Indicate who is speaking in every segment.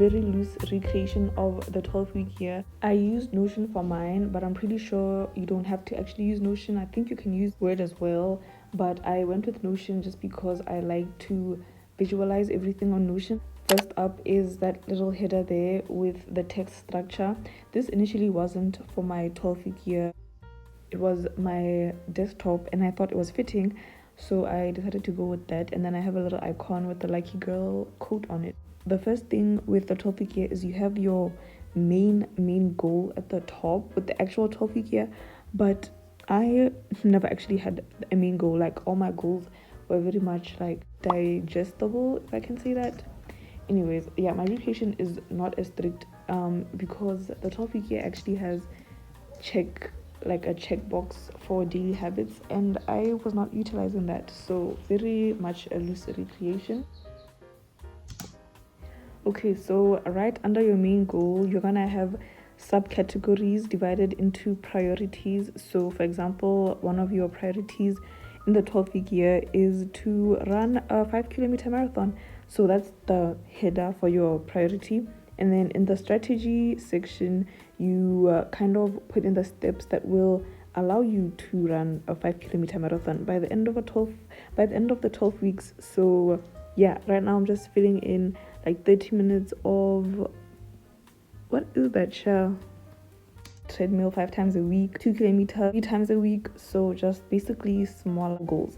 Speaker 1: very loose recreation of the 12-week year. I used Notion for mine, but I'm pretty sure you don't have to actually use Notion. I think you can use Word as well, but I went with Notion just because I like to visualize everything on Notion. First up is that little header there with the text structure. This initially wasn't for my 12-week year. It was my desktop and I thought it was fitting, so I decided to go with that. And then I have a little icon with the lucky girl quote on it. The first thing with the 12-week year is you have your main goal at the top with the actual 12-week year, but I never actually had a main goal. Like, all my goals were very much like digestible, if I can say that. Anyways, yeah, my recreation is not as strict because the 12-week year actually has a checkbox for daily habits, and I was not utilizing that, so very much a loose recreation. Okay, so right under your main goal, you're gonna have subcategories divided into priorities. So for example, one of your priorities in the 12-week year is to run a 5-kilometer marathon, so that's the header for your priority. And then in the strategy section, you kind of put in the steps that will allow you to run a 5-kilometer marathon by the end of the 12 weeks. So yeah, right now I'm just filling in like 30 minutes of, what is that, treadmill 5 times a week, 2 kilometers 3 times a week. So just basically smaller goals.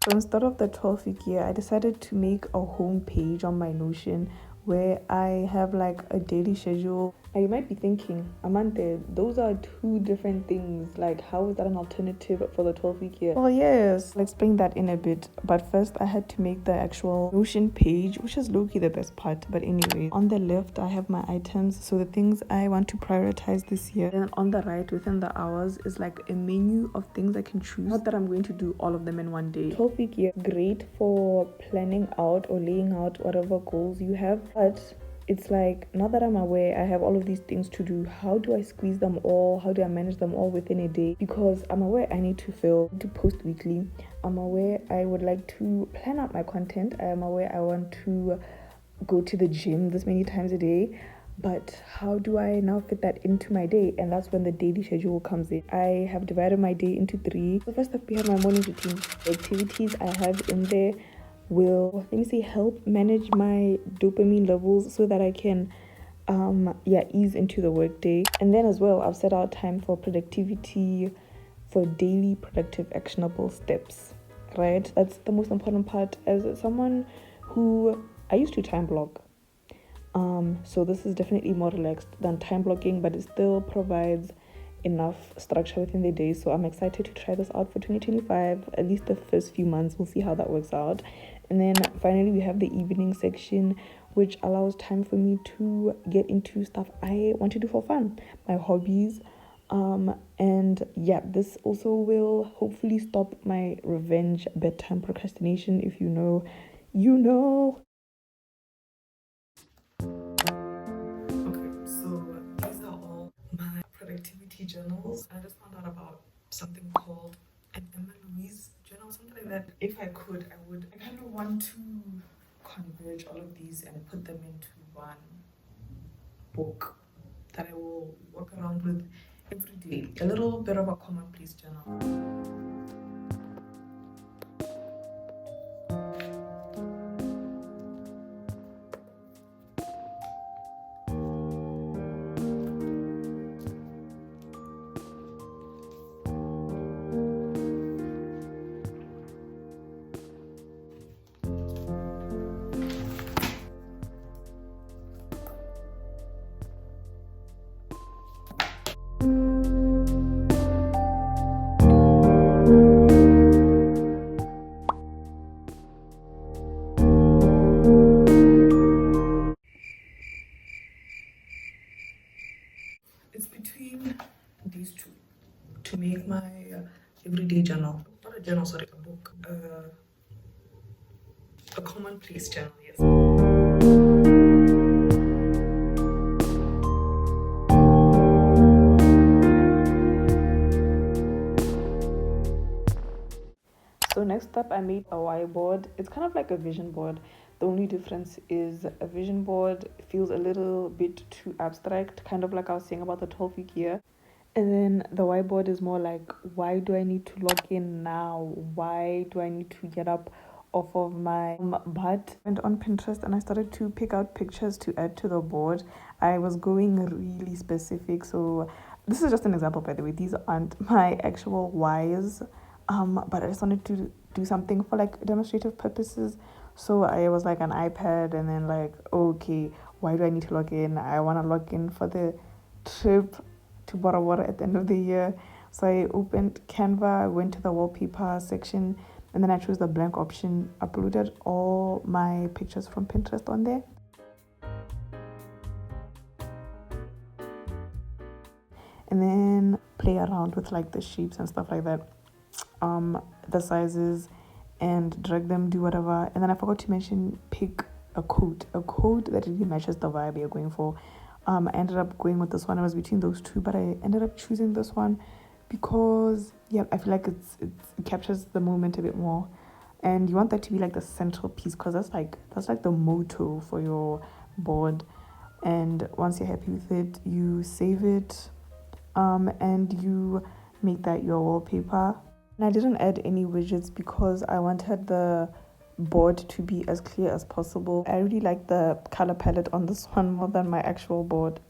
Speaker 1: So instead of the 12-week year, I decided to make a home page on my Notion where I have like a daily schedule. Now you might be thinking, Amante, those are two different things. Like, how is that an alternative for the 12-week year? Well, yes, I'll explain that in a bit. But first, I had to make the actual Notion page, which is low-key the best part. But anyway, on the left, I have my items. So the things I want to prioritize this year. And on the right, within the hours, is like a menu of things I can choose. Not that I'm going to do all of them in one day. 12-week year, great for planning out or laying out whatever goals you have. But it's like, now that I'm aware I have all of these things to do, how do I squeeze them all? How do I manage them all within a day? Because I'm aware I need to post weekly. I'm aware I would like to plan out my content. I am aware I want to go to the gym this many times a day. But how do I now fit that into my day? And that's when the daily schedule comes in. I have divided my day into 3. So first up, we have my morning routine. The activities I have in there will, help manage my dopamine levels so that I can ease into the workday. And then as well, I've set out time for productivity, for daily productive actionable steps, right? That's the most important part. As someone who, I used to time block, so this is definitely more relaxed than time blocking, but it still provides enough structure within the day. So I'm excited to try this out for 2025, at least the first few months. We'll see how that works out. And then finally, we have the evening section, which allows time for me to get into stuff I want to do for fun, my hobbies. And yeah, this also will hopefully stop my revenge bedtime procrastination. If you know, you know. Okay, so these are all my productivity journals. I just found out about something called an 𝗦𝗦𝗖𝗔𝗟𝗦 journal, something like that. If I could, I would. I kind of want to converge all of these and put them into one book that I will walk around with every day. A little bit of a commonplace journal. It's between these two to make my everyday journal. Not a journal, sorry, a book. A commonplace journal, yes. So next up, I made a whiteboard. It's kind of like a vision board. The only difference is a vision board feels a little bit too abstract, kind of like I was saying about the 12-week year. And then the whiteboard is more like, why do I need to log in now? Why do I need to get up off of my butt? I went on Pinterest and I started to pick out pictures to add to the board. I was going really specific. So this is just an example, by the way. These aren't my actual whys. But I just wanted to do something for like demonstrative purposes. So I was like an iPad and then like, okay, why do I need to log in? I want to log in for the trip to 𝗦𝗦𝗧 at the end of the year. So I opened Canva, went to the wallpaper section, and then I chose the blank option, uploaded all my pictures from Pinterest on there. And then play around with like the shapes and stuff like that, the sizes, and drag them, do whatever. And then I forgot to mention, pick a quote that really matches the vibe you're going for. I ended up going with this one. I was between those two, but I ended up choosing this one because I feel like it captures the moment a bit more, and you want that to be like the central piece because that's like the motto for your board. And once you're happy with it, you save it, and you make that your wallpaper. And I didn't add any widgets because I wanted the board to be as clear as possible. I really like the color palette on this one more than my actual board.